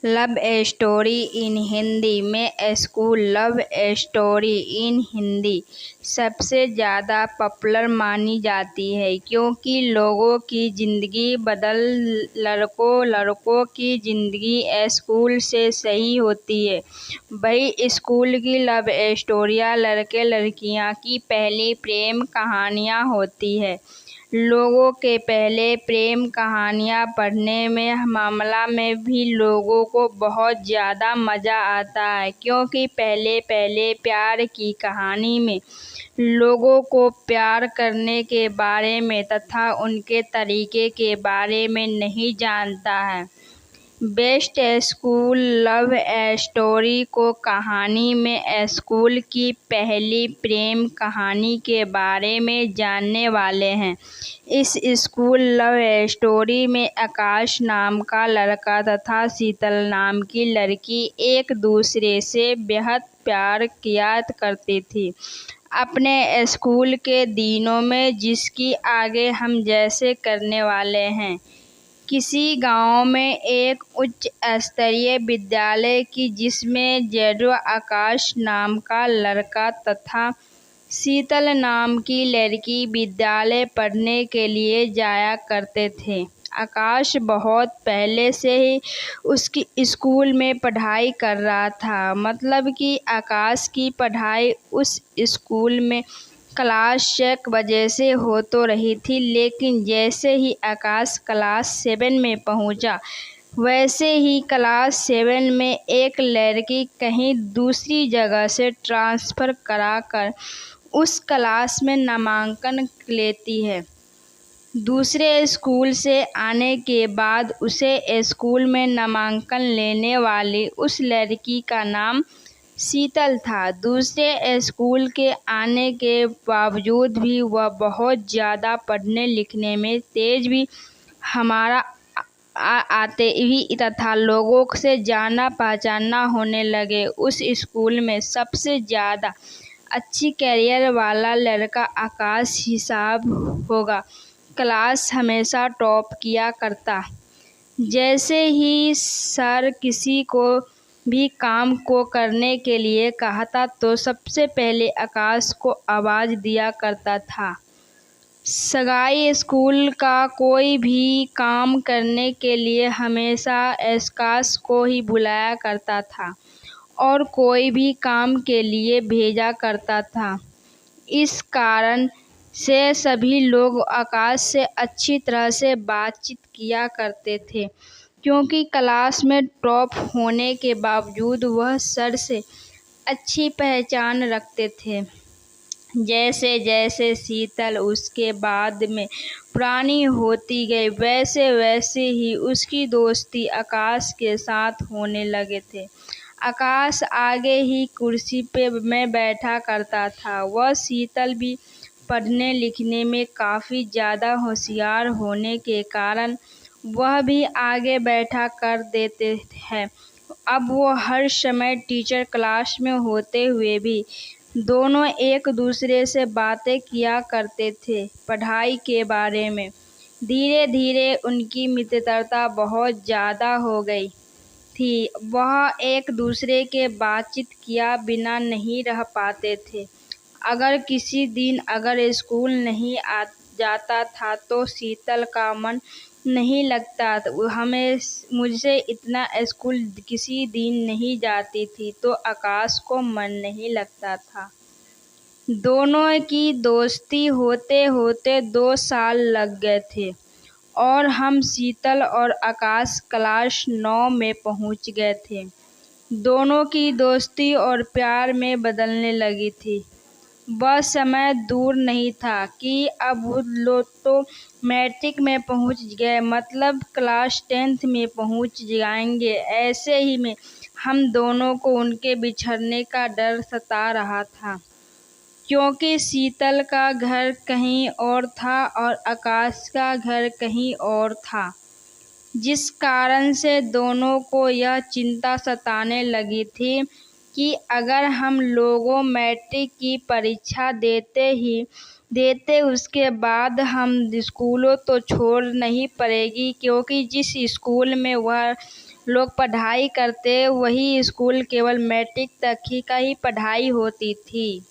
Love story in Hindi में school love story in Hindi सबसे ज़्यादा पॉपुलर मानी जाती है क्योंकि लोगों की ज़िंदगी लड़कों की ज़िंदगी स्कूल से सही होती है। वही स्कूल की लव स्टोरियाँ लड़के लड़कियाँ की पहली प्रेम कहानियाँ होती है। लोगों के पहले प्रेम कहानियाँ पढ़ने में मामला में भी लोगों को बहुत ज़्यादा मज़ा आता है क्योंकि पहले प्यार की कहानी में लोगों को प्यार करने के बारे में तथा उनके तरीके के बारे में नहीं जानता है। बेस्ट स्कूल लव स्टोरी को कहानी में स्कूल की पहली प्रेम कहानी के बारे में जानने वाले हैं। इस स्कूल लव स्टोरी में आकाश नाम का लड़का तथा शीतल नाम की लड़की एक दूसरे से बेहद प्यार किया करती थी अपने स्कूल के दिनों में, जिसकी आगे हम जैसे करने वाले हैं। किसी गांव में एक उच्च स्तरीय विद्यालय की जिसमें जैडो आकाश नाम का लड़का तथा शीतल नाम की लड़की विद्यालय पढ़ने के लिए जाया करते थे। आकाश बहुत पहले से ही उसकी स्कूल में पढ़ाई कर रहा था, मतलब कि आकाश की पढ़ाई उस स्कूल में क्लास 6 बजे से हो तो रही थी, लेकिन जैसे ही आकाश क्लास 7 में पहुंचा, वैसे ही क्लास 7 में एक लड़की कहीं दूसरी जगह से ट्रांसफ़र कराकर उस क्लास में नामांकन लेती है। दूसरे स्कूल से आने के बाद उसे स्कूल में नामांकन लेने वाली उस लड़की का नाम शीतल था। दूसरे स्कूल के आने के बावजूद भी वह बहुत ज़्यादा पढ़ने लिखने में तेज भी आते ही तथा लोगों से जाना पहचाना होने लगे। उस स्कूल में सबसे ज़्यादा अच्छी कैरियर वाला लड़का आकाश हिसाब होगा। क्लास हमेशा टॉप किया करता। जैसे ही सर किसी को भी काम को करने के लिए कहता तो सबसे पहले आकाश को आवाज़ दिया करता था। सगाई स्कूल का कोई भी काम करने के लिए हमेशा आकाश को ही बुलाया करता था और कोई भी काम के लिए भेजा करता था। इस कारण से सभी लोग आकाश से अच्छी तरह से बातचीत किया करते थे क्योंकि क्लास में टॉप होने के बावजूद वह सर से अच्छी पहचान रखते थे। जैसे जैसे शीतल उसके बाद में पुरानी होती गई, वैसे वैसे ही उसकी दोस्ती आकाश के साथ होने लगे थे। आकाश आगे ही कुर्सी पे में बैठा करता था। वह शीतल भी पढ़ने लिखने में काफ़ी ज़्यादा होशियार होने के कारण वह भी आगे बैठा कर देते हैं। अब वो हर समय टीचर क्लास में होते हुए भी दोनों एक दूसरे से बातें किया करते थे पढ़ाई के बारे में। धीरे धीरे उनकी मित्रता बहुत ज़्यादा हो गई थी। वह एक दूसरे के बातचीत किया बिना नहीं रह पाते थे। अगर किसी दिन स्कूल नहीं जाता था तो शीतल का मन नहीं लगता। मुझसे इतना स्कूल किसी दिन नहीं जाती थी तो आकाश को मन नहीं लगता था। दोनों की दोस्ती होते होते 2 साल लग गए थे और हम शीतल और आकाश क्लास 9 में पहुंच गए थे। दोनों की दोस्ती और प्यार में बदलने लगी थी। वह समय दूर नहीं था कि अब लोग तो मैट्रिक में पहुंच गए, मतलब क्लास 10th में पहुंच जाएंगे। ऐसे ही में हम दोनों को उनके बिछड़ने का डर सता रहा था क्योंकि शीतल का घर कहीं और था और आकाश का घर कहीं और था, जिस कारण से दोनों को यह चिंता सताने लगी थी कि अगर हम लोगों मैट्रिक की परीक्षा देते उसके बाद हम स्कूलों तो छोड़ नहीं पड़ेगी, क्योंकि जिस स्कूल में वह लोग पढ़ाई करते वही स्कूल केवल मैट्रिक तक ही का ही पढ़ाई होती थी।